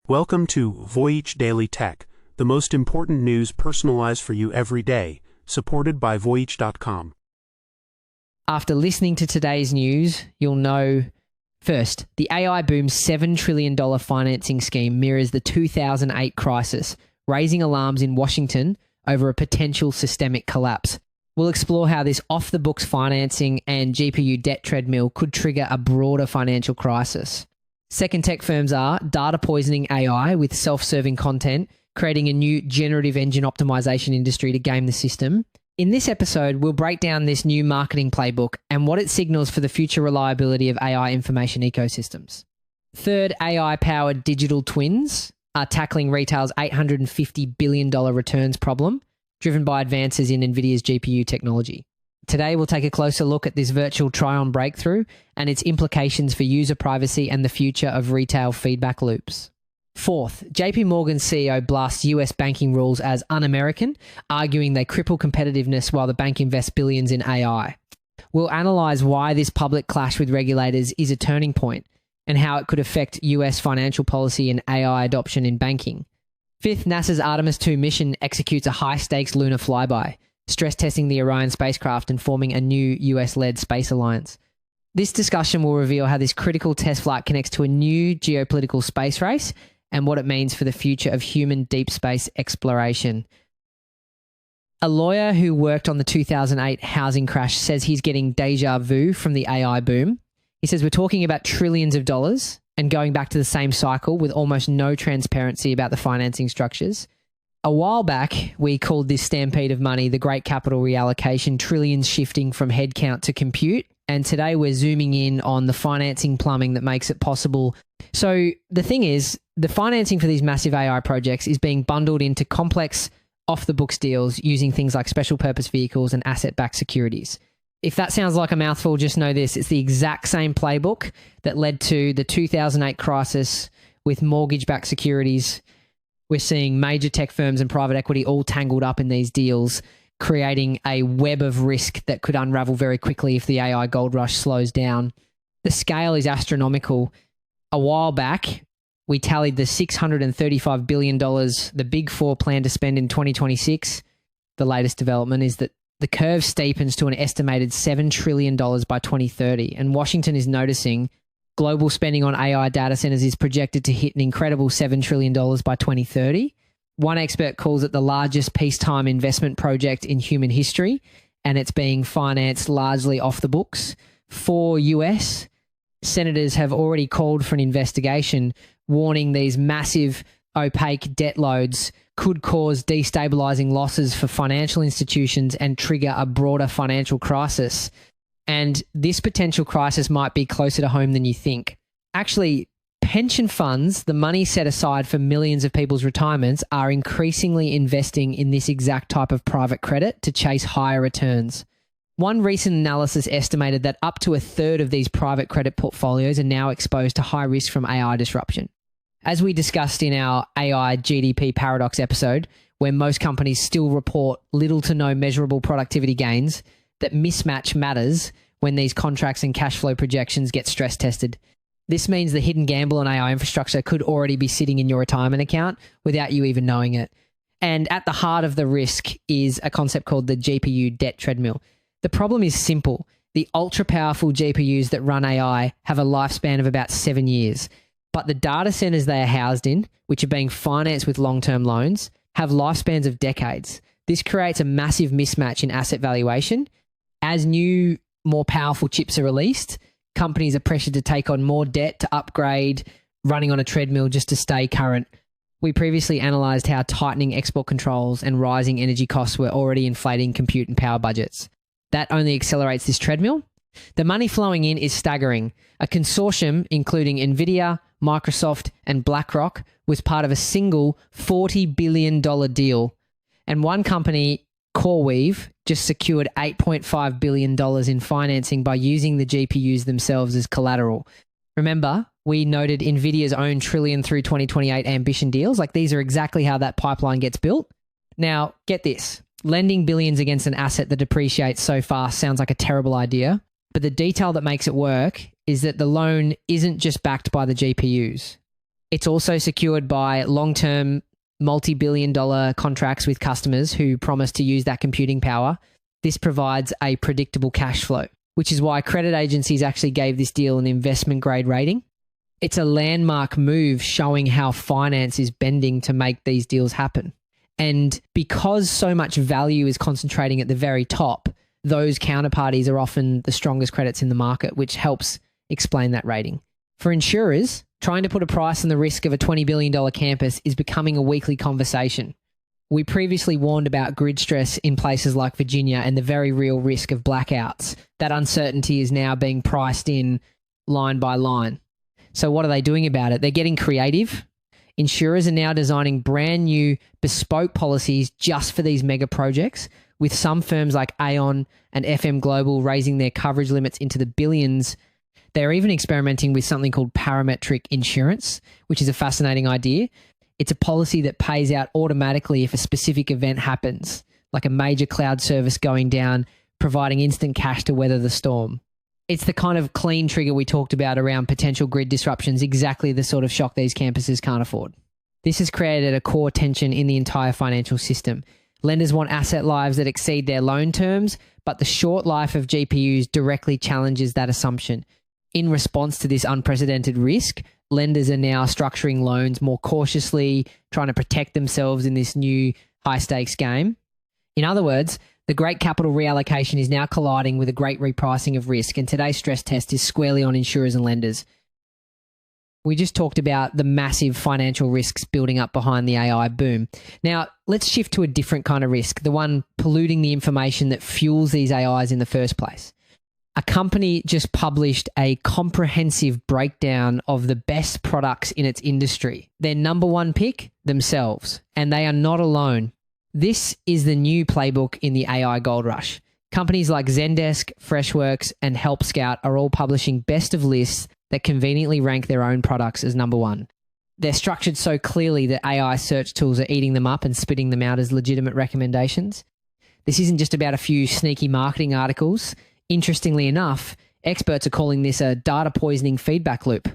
Welcome to Voyage Daily Tech, the most important news personalized for you every day, supported by Voyage.com. After listening to today's news, you'll know, first, the AI boom's $7 trillion financing scheme mirrors the 2008 crisis, raising alarms in Washington over a potential systemic collapse. We'll explore how this off-the-books financing and GPU debt treadmill could trigger a broader financial crisis. Second, tech firms are data poisoning AI with self-serving content, creating a new generative engine optimization industry to game the system. In this episode, we'll break down this new marketing playbook and what it signals for the future reliability of AI information ecosystems. Third, AI-powered digital twins are tackling retail's $850 billion returns problem, driven by advances in Nvidia's GPU technology. Today, we'll take a closer look at this virtual try-on breakthrough and its implications for user privacy and the future of retail feedback loops. Fourth, JPMorgan CEO blasts US banking rules as un-American, arguing they cripple competitiveness while the bank invests billions in AI. We'll analyze why this public clash with regulators is a turning point and how it could affect US financial policy and AI adoption in banking. Fifth, NASA's Artemis 2 mission executes a high-stakes lunar flyby, stress testing the Orion spacecraft and forming a new US-led space alliance. This discussion will reveal how this critical test flight connects to a new geopolitical space race and what it means for the future of human deep space exploration. A lawyer who worked on the 2008 housing crash says he's getting deja vu from the AI boom. He says we're talking about trillions of dollars and going back to the same cycle with almost no transparency about the financing structures. A while back, we called this stampede of money the Great Capital Reallocation, trillions shifting from headcount to compute. And today we're zooming in on the financing plumbing that makes it possible. So the thing is, the financing for these massive AI projects is being bundled into complex off-the-books deals using things like special purpose vehicles and asset-backed securities. If that sounds like a mouthful, just know this. It's the exact same playbook that led to the 2008 crisis with mortgage-backed securities. We're seeing major tech firms and private equity all tangled up in these deals, creating a web of risk that could unravel very quickly if the AI gold rush slows down. The scale is astronomical. A while back, we tallied the $635 billion the Big Four plan to spend in 2026. The latest development is that the curve steepens to an estimated $7 trillion by 2030, and Washington is noticing global spending on AI data centers is projected to hit an incredible $7 trillion by 2030. One expert calls it the largest peacetime investment project in human history, and it's being financed largely off the books. 4 US senators have already called for an investigation, warning these massive opaque debt loads could cause destabilizing losses for financial institutions and trigger a broader financial crisis. And this potential crisis might be closer to home than you think. Actually, pension funds, the money set aside for millions of people's retirements, are increasingly investing in this exact type of private credit to chase higher returns. One recent analysis estimated that up to a third of these private credit portfolios are now exposed to high risk from AI disruption. As we discussed in our AI GDP paradox episode, where most companies still report little to no measurable productivity gains, that mismatch matters when these contracts and cash flow projections get stress tested. This means the hidden gamble on AI infrastructure could already be sitting in your retirement account without you even knowing it. And at the heart of the risk is a concept called the GPU debt treadmill. The problem is simple. The ultra-powerful GPUs that run AI have a lifespan of about 7 years, but the data centers they are housed in, which are being financed with long-term loans, have lifespans of decades. This creates a massive mismatch in asset valuation. As new, more powerful chips are released, companies are pressured to take on more debt to upgrade, running on a treadmill just to stay current. We previously analysed how tightening export controls and rising energy costs were already inflating compute and power budgets. That only accelerates this treadmill. The money flowing in is staggering. A consortium, including Nvidia, Microsoft, and BlackRock, was part of a single $40 billion deal. And one company, CoreWeave, just secured $8.5 billion in financing by using the GPUs themselves as collateral. Remember, we noted Nvidia's own trillion through 2028 ambition deals. Like, these are exactly how that pipeline gets built. Now, get this. Lending billions against an asset that depreciates so fast sounds like a terrible idea, but the detail that makes it work is that the loan isn't just backed by the GPUs. It's also secured by long-term multi-billion-dollar contracts with customers who promise to use that computing power. This provides a predictable cash flow, which is why credit agencies actually gave this deal an investment-grade rating. It's a landmark move showing how finance is bending to make these deals happen. And because so much value is concentrating at the very top, those counterparties are often the strongest credits in the market, which helps explain that rating. For insurers, trying to put a price on the risk of a $20 billion campus is becoming a weekly conversation. We previously warned about grid stress in places like Virginia and the very real risk of blackouts. That uncertainty is now being priced in line by line. So what are they doing about it? They're getting creative. Insurers are now designing brand new bespoke policies just for these mega projects, with some firms like Aon and FM Global raising their coverage limits into the billions. They're even experimenting with something called parametric insurance, which is a fascinating idea. It's a policy that pays out automatically if a specific event happens, like a major cloud service going down, providing instant cash to weather the storm. It's the kind of clean trigger we talked about around potential grid disruptions, exactly the sort of shock these campuses can't afford. This has created a core tension in the entire financial system. Lenders want asset lives that exceed their loan terms, but the short life of GPUs directly challenges that assumption. In response to this unprecedented risk, lenders are now structuring loans more cautiously, trying to protect themselves in this new high-stakes game. In other words, the great capital reallocation is now colliding with a great repricing of risk, and today's stress test is squarely on insurers and lenders. We just talked about the massive financial risks building up behind the AI boom. Now, let's shift to a different kind of risk, the one polluting the information that fuels these AIs in the first place. A company just published a comprehensive breakdown of the best products in its industry. Their number one pick, themselves, and they are not alone. This is the new playbook in the AI gold rush. Companies like Zendesk, Freshworks, and Help Scout are all publishing best of lists that conveniently rank their own products as number one. They're structured so clearly that AI search tools are eating them up and spitting them out as legitimate recommendations. This isn't just about a few sneaky marketing articles. Interestingly enough, experts are calling this a data poisoning feedback loop.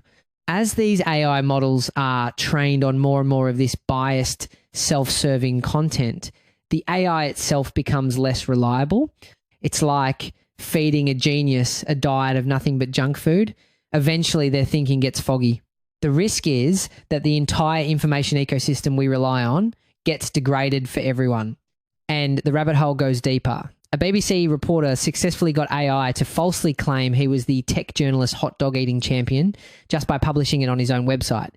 As these AI models are trained on more and more of this biased, self-serving content, the AI itself becomes less reliable. It's like feeding a genius a diet of nothing but junk food. Eventually, their thinking gets foggy. The risk is that the entire information ecosystem we rely on gets degraded for everyone, and the rabbit hole goes deeper. A BBC reporter successfully got AI to falsely claim he was the tech journalist hot dog eating champion just by publishing it on his own website.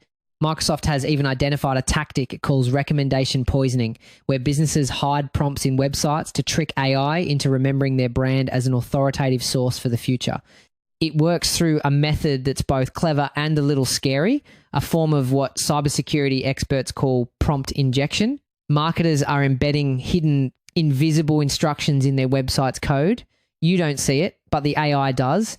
Microsoft has even identified a tactic it calls recommendation poisoning, where businesses hide prompts in websites to trick AI into remembering their brand as an authoritative source for the future. It works through a method that's both clever and a little scary, a form of what cybersecurity experts call prompt injection. Marketers are embedding hidden invisible instructions in their website's code. You don't see it, but the AI does.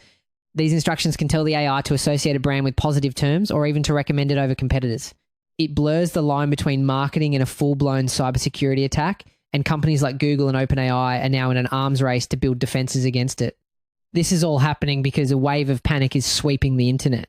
These instructions can tell the AI to associate a brand with positive terms or even to recommend it over competitors. It blurs the line between marketing and a full-blown cybersecurity attack, and companies like Google and OpenAI are now in an arms race to build defenses against it. This is all happening because a wave of panic is sweeping the internet.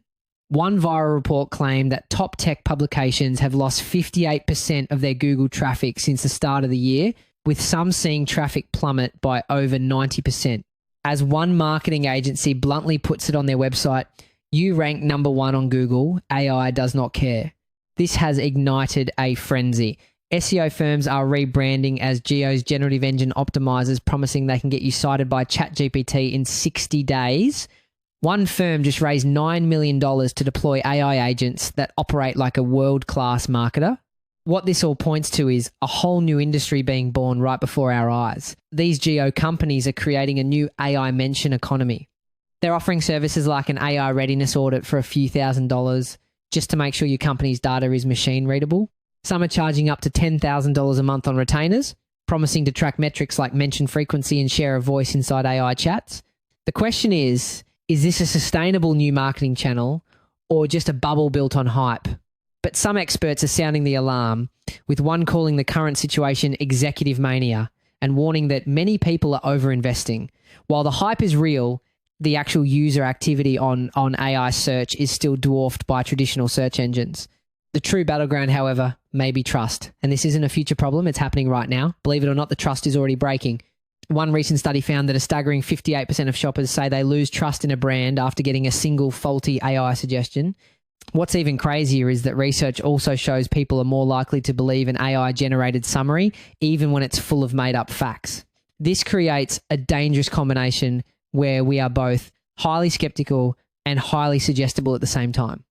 One viral report claimed that top tech publications have lost 58% of their Google traffic since the start of the year, with some seeing traffic plummet by over 90%. As one marketing agency bluntly puts it on their website, "You rank number one on Google, AI does not care." This has ignited a frenzy. SEO firms are rebranding as Geo's Generative Engine Optimizers, promising they can get you cited by ChatGPT in 60 days. One firm just raised $9 million to deploy AI agents that operate like a world-class marketer. What this all points to is a whole new industry being born right before our eyes. These geo companies are creating a new AI mention economy. They're offering services like an AI readiness audit for a few $1,000s just to make sure your company's data is machine readable. Some are charging up to $10,000 a month on retainers, promising to track metrics like mention frequency and share of voice inside AI chats. The question is this a sustainable new marketing channel or just a bubble built on hype? But some experts are sounding the alarm, with one calling the current situation executive mania and warning that many people are overinvesting. While the hype is real, the actual user activity on AI search is still dwarfed by traditional search engines. The true battleground, however, may be trust. And this isn't a future problem, it's happening right now. Believe it or not, the trust is already breaking. One recent study found that a staggering 58% of shoppers say they lose trust in a brand after getting a single faulty AI suggestion. What's even crazier is that research also shows people are more likely to believe an AI-generated summary, even when it's full of made-up facts. This creates a dangerous combination where we are both highly skeptical and highly suggestible at the same time.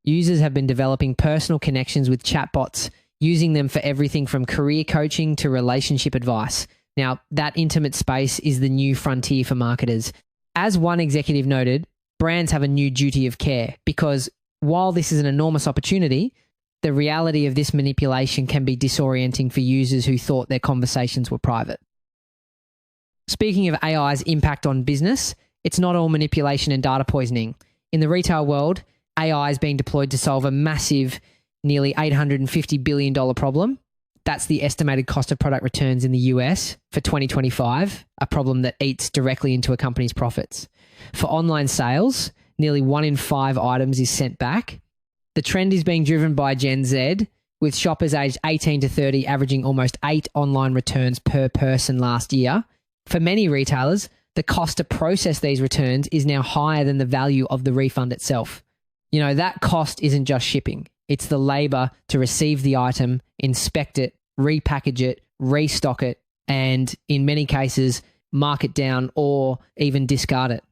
Users have been developing personal connections with chatbots, using them for everything from career coaching to relationship advice. Now, that intimate space is the new frontier for marketers. As one executive noted, brands have a new duty of care because while this is an enormous opportunity, the reality of this manipulation can be disorienting for users who thought their conversations were private. Speaking of AI's impact on business, it's not all manipulation and data poisoning. In the retail world, AI is being deployed to solve a massive, nearly $850 billion problem. That's the estimated cost of product returns in the US for 2025, a problem that eats directly into a company's profits. For online sales, nearly 1 in 5 items is sent back. The trend is being driven by Gen Z, with shoppers aged 18 to 30 averaging almost 8 online returns per person last year. For many retailers, the cost to process these returns is now higher than the value of the refund itself. You know, that cost isn't just shipping. It's the labor to receive the item, inspect it, repackage it, restock it, and in many cases, mark it down or even discard it.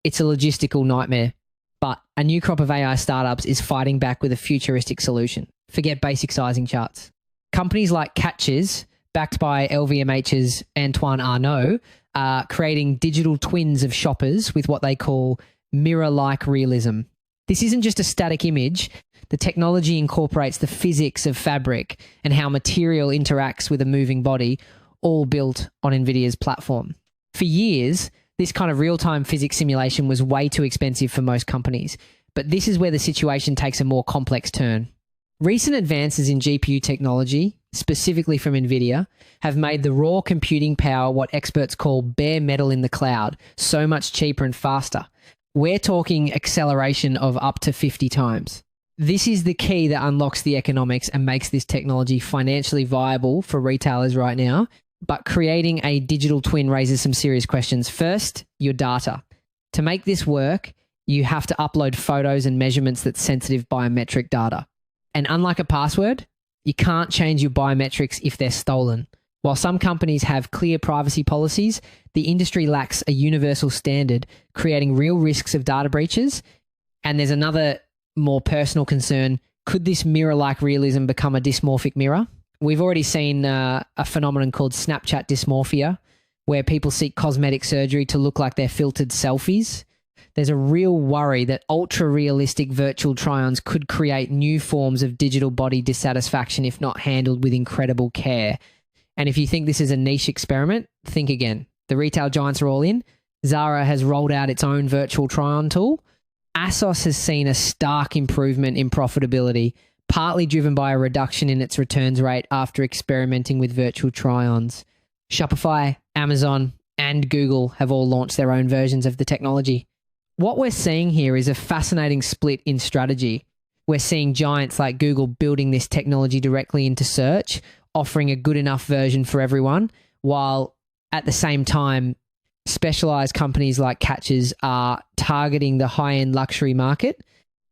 It's a logistical nightmare. But a new crop of AI startups is fighting back with a futuristic solution. Forget basic sizing charts. Companies like Catches, backed by LVMH's Antoine Arnault, are creating digital twins of shoppers with what they call mirror-like realism. This isn't just a static image. The technology incorporates the physics of fabric and how material interacts with a moving body, all built on Nvidia's platform. For years, this kind of real-time physics simulation was way too expensive for most companies, but this is where the situation takes a more complex turn. Recent advances in GPU technology, specifically from Nvidia, have made the raw computing power what experts call bare metal in the cloud so much cheaper and faster. We're talking acceleration of up to 50 times. This is the key that unlocks the economics and makes this technology financially viable for retailers right now. But creating a digital twin raises some serious questions. First, your data. To make this work, you have to upload photos and measurements that's sensitive biometric data. And unlike a password, you can't change your biometrics if they're stolen. While some companies have clear privacy policies, the industry lacks a universal standard, creating real risks of data breaches. And there's another more personal concern. Could this mirror-like realism become a dysmorphic mirror? We've already seen a phenomenon called Snapchat dysmorphia, where people seek cosmetic surgery to look like they're filtered selfies. There's a real worry that ultra-realistic virtual try-ons could create new forms of digital body dissatisfaction if not handled with incredible care. And if you think this is a niche experiment, think again. The retail giants are all in. Zara has rolled out its own virtual try-on tool. ASOS has seen a stark improvement in profitability, partly driven by a reduction in its returns rate after experimenting with virtual try-ons. Shopify, Amazon, and Google have all launched their own versions of the technology. What we're seeing here is a fascinating split in strategy. We're seeing giants like Google building this technology directly into search, offering a good enough version for everyone, while at the same time, specialized companies like Catches are targeting the high-end luxury market,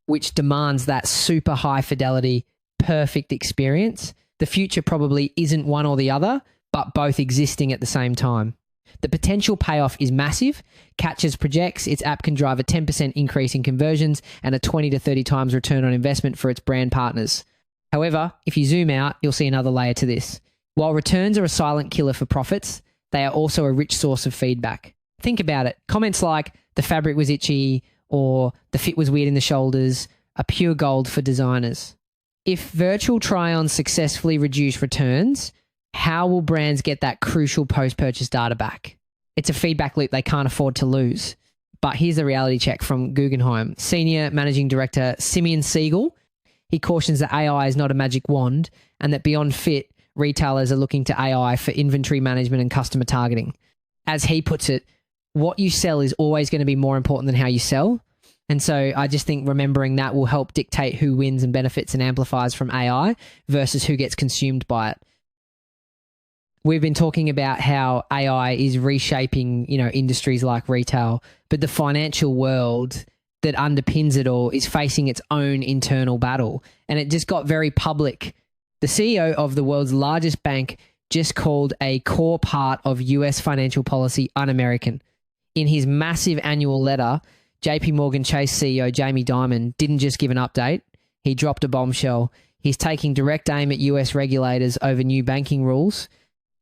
which demands that super high fidelity, perfect experience. The future probably isn't one or the other, but both existing at the same time. The potential payoff is massive. Catches projects its app can drive a 10% increase in conversions and a 20 to 30 times return on investment for its brand partners. However, if you zoom out, you'll see another layer to this. While returns are a silent killer for profits, they are also a rich source of feedback. Think about it. Comments like, the fabric was itchy, or the fit was weird in the shoulders, are pure gold for designers. If virtual try-ons successfully reduce returns, how will brands get that crucial post-purchase data back? It's a feedback loop they can't afford to lose. But here's the reality check from Guggenheim. Senior Managing Director Simeon Siegel, he cautions that AI is not a magic wand and that beyond fit, retailers are looking to AI for inventory management and customer targeting. As he puts it, what you sell is always going to be more important than how you sell. And so I just think remembering that will help dictate who wins and benefits and amplifies from AI versus who gets consumed by it. We've been talking about how AI is reshaping, industries like retail, but the financial world that underpins it all is facing its own internal battle. And it just got very public. The CEO of the world's largest bank just called a core part of US financial policy un-American. In his massive annual letter, JPMorgan CEO Jamie Dimon didn't just give an update, he dropped a bombshell. He's taking direct aim at US regulators over new banking rules.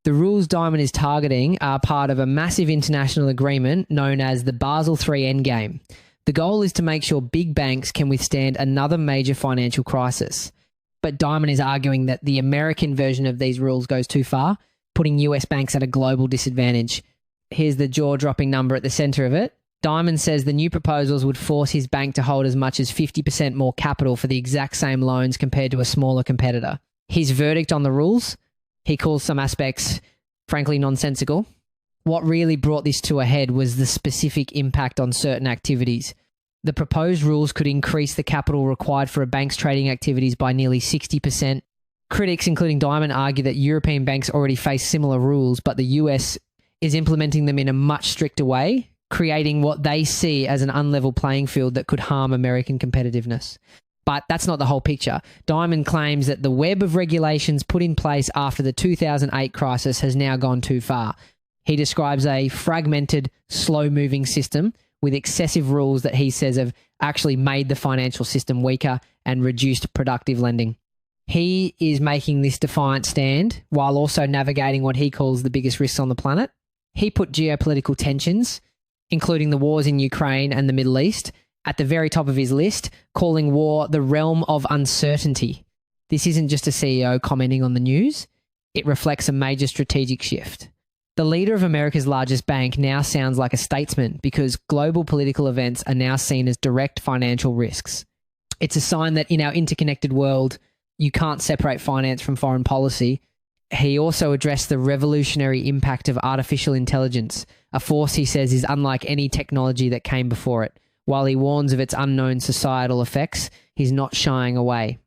The rules Dimon is targeting are part of a massive international agreement known as the Basel III Endgame. The goal is to make sure big banks can withstand another major financial crisis. But Dimon is arguing that the American version of these rules goes too far, putting US banks at a global disadvantage. Here's the jaw-dropping number at the center of it. Dimon says the new proposals would force his bank to hold as much as 50% more capital for the exact same loans compared to a smaller competitor. His verdict on the rules? He calls some aspects, frankly, nonsensical. What really brought this to a head was the specific impact on certain activities. The proposed rules could increase the capital required for a bank's trading activities by nearly 60%. Critics, including Dimon, argue that European banks already face similar rules, but the US is implementing them in a much stricter way, creating what they see as an unlevel playing field that could harm American competitiveness. But that's not the whole picture. Dimon claims that the web of regulations put in place after the 2008 crisis has now gone too far. He describes a fragmented, slow-moving system with excessive rules that he says have actually made the financial system weaker and reduced productive lending. He is making this defiant stand while also navigating what he calls the biggest risks on the planet. He put geopolitical tensions, including the wars in Ukraine and the Middle East, at the very top of his list, calling war the realm of uncertainty. This isn't just a CEO commenting on the news. It reflects a major strategic shift. The leader of America's largest bank now sounds like a statesman because global political events are now seen as direct financial risks. It's a sign that in our interconnected world, you can't separate finance from foreign policy. He also addressed the revolutionary impact of artificial intelligence, a force he says is unlike any technology that came before it. While he warns of its unknown societal effects, he's not shying away.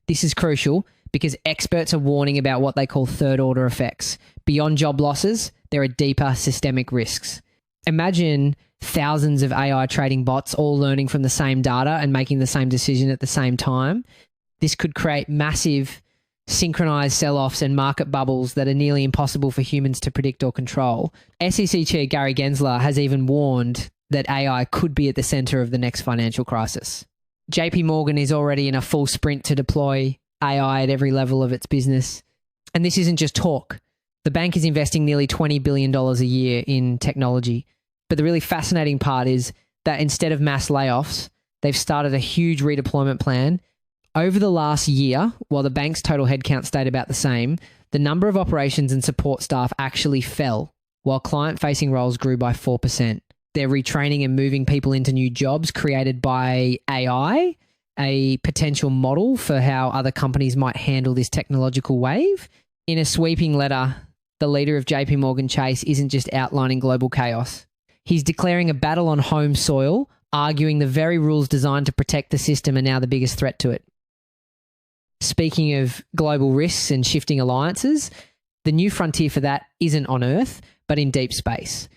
This is crucial because experts are warning about what they call third-order effects. Beyond job losses, there are deeper systemic risks. Imagine thousands of AI trading bots all learning from the same data and making the same decision at the same time. This could create massive synchronized sell-offs and market bubbles that are nearly impossible for humans to predict or control. SEC Chair Gary Gensler has even warned that AI could be at the center of the next financial crisis. JPMorgan is already in a full sprint to deploy AI at every level of its business. And this isn't just talk. The bank is investing nearly $20 billion a year in technology. But the really fascinating part is that instead of mass layoffs, they've started a huge redeployment plan. Over the last year, while the bank's total headcount stayed about the same, the number of operations and support staff actually fell, while client-facing roles grew by 4%. They're retraining and moving people into new jobs created by AI, a potential model for how other companies might handle this technological wave. In a sweeping letter, the leader of JPMorgan Chase isn't just outlining global chaos. He's declaring a battle on home soil, arguing the very rules designed to protect the system are now the biggest threat to it. Speaking of global risks and shifting alliances, the new frontier for that isn't on Earth, but in deep space.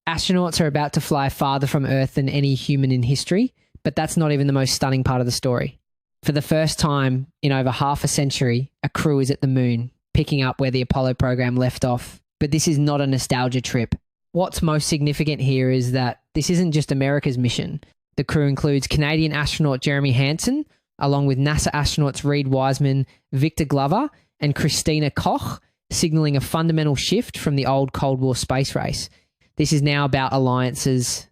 Astronauts are about to fly farther from Earth than any human in history, but that's not even the most stunning part of the story. For the first time in over half a century, a crew is at the moon, picking up where the Apollo program left off. But this is not a nostalgia trip. What's most significant here is that this isn't just America's mission. The crew includes Canadian astronaut Jeremy Hansen, along with NASA astronauts Reid Wiseman, Victor Glover, and Christina Koch, signaling a fundamental shift from the old Cold War space race. This is now about alliances.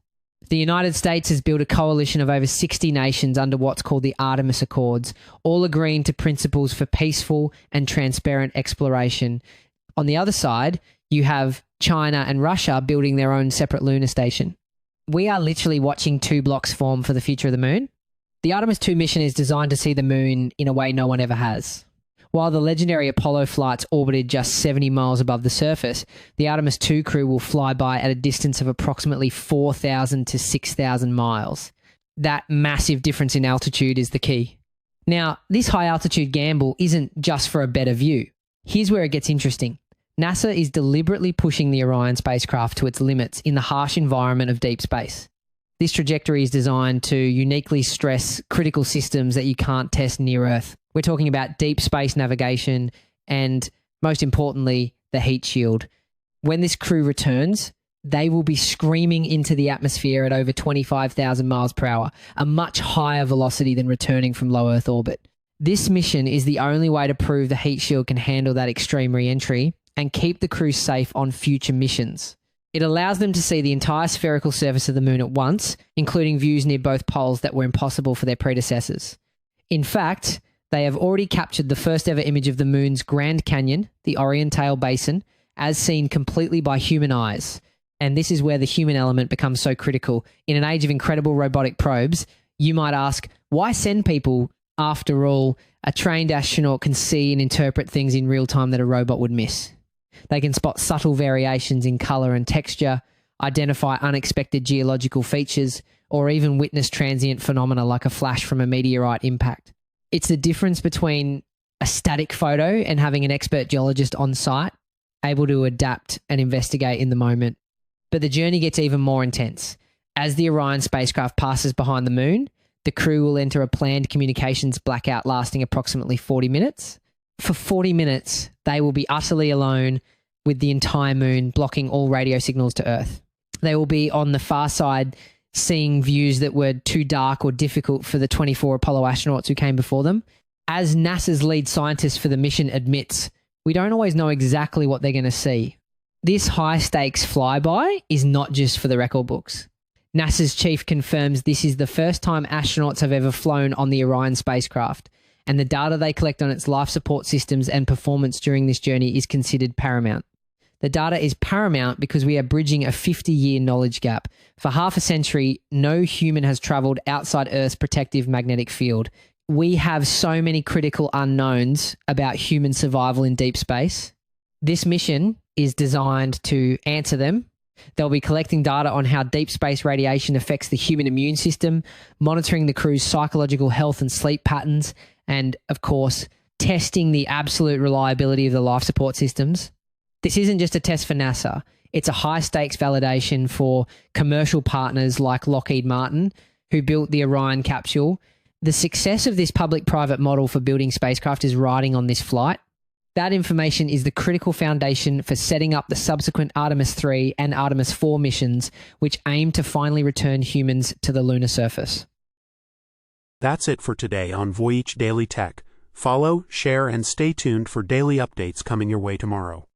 The United States has built a coalition of over 60 nations under what's called the Artemis Accords, all agreeing to principles for peaceful and transparent exploration. On the other side, you have China and Russia building their own separate lunar station. We are literally watching two blocks form for the future of the moon. The Artemis 2 mission is designed to see the moon in a way no one ever has. While the legendary Apollo flights orbited just 70 miles above the surface, the Artemis 2 crew will fly by at a distance of approximately 4,000 to 6,000 miles. that massive difference in altitude is the key. Now, this high altitude gamble isn't just for a better view. Here's where it gets interesting. NASA is deliberately pushing the Orion spacecraft to its limits in the harsh environment of deep space. This trajectory is designed to uniquely stress critical systems that you can't test near Earth. We're talking about deep space navigation and, most importantly, the heat shield. When this crew returns, they will be screaming into the atmosphere at over 25,000 miles per hour, a much higher velocity than returning from low Earth orbit. This mission is the only way to prove the heat shield can handle that extreme re-entry and keep the crew safe on future missions. It allows them to see the entire spherical surface of the moon at once, including views near both poles that were impossible for their predecessors. In fact, they have already captured the first ever image of the moon's Grand Canyon, the Orion Tail Basin, as seen completely by human eyes. And this is where the human element becomes so critical. In an age of incredible robotic probes, you might ask, why send people? After all, a trained astronaut can see and interpret things in real time that a robot would miss. They can spot subtle variations in color and texture, identify unexpected geological features, or even witness transient phenomena like a flash from a meteorite impact. It's the difference between a static photo and having an expert geologist on site, able to adapt and investigate in the moment. But the journey gets even more intense. As the Orion spacecraft passes behind the moon, the crew will enter a planned communications blackout lasting approximately 40 minutes. For 40 minutes, they will be utterly alone with the entire moon blocking all radio signals to Earth. They will be on the far side seeing views that were too dark or difficult for the 24 Apollo astronauts who came before them. As NASA's lead scientist for the mission admits, we don't always know exactly what they're going to see. This high-stakes flyby is not just for the record books. NASA's chief confirms this is the first time astronauts have ever flown on the Orion spacecraft, and the data they collect on its life support systems and performance during this journey is considered paramount. The data is paramount because we are bridging a 50-year knowledge gap. For half a century, no human has traveled outside Earth's protective magnetic field. We have so many critical unknowns about human survival in deep space. This mission is designed to answer them. They'll be collecting data on how deep space radiation affects the human immune system, monitoring the crew's psychological health and sleep patterns, and, of course, testing the absolute reliability of the life support systems. This isn't just a test for NASA. It's a high-stakes validation for commercial partners like Lockheed Martin, who built the Orion capsule. The success of this public-private model for building spacecraft is riding on this flight. That information is the critical foundation for setting up the subsequent Artemis 3 and Artemis 4 missions, which aim to finally return humans to the lunar surface. That's it for today on Voyage Daily Tech. Follow, share, and stay tuned for daily updates coming your way tomorrow.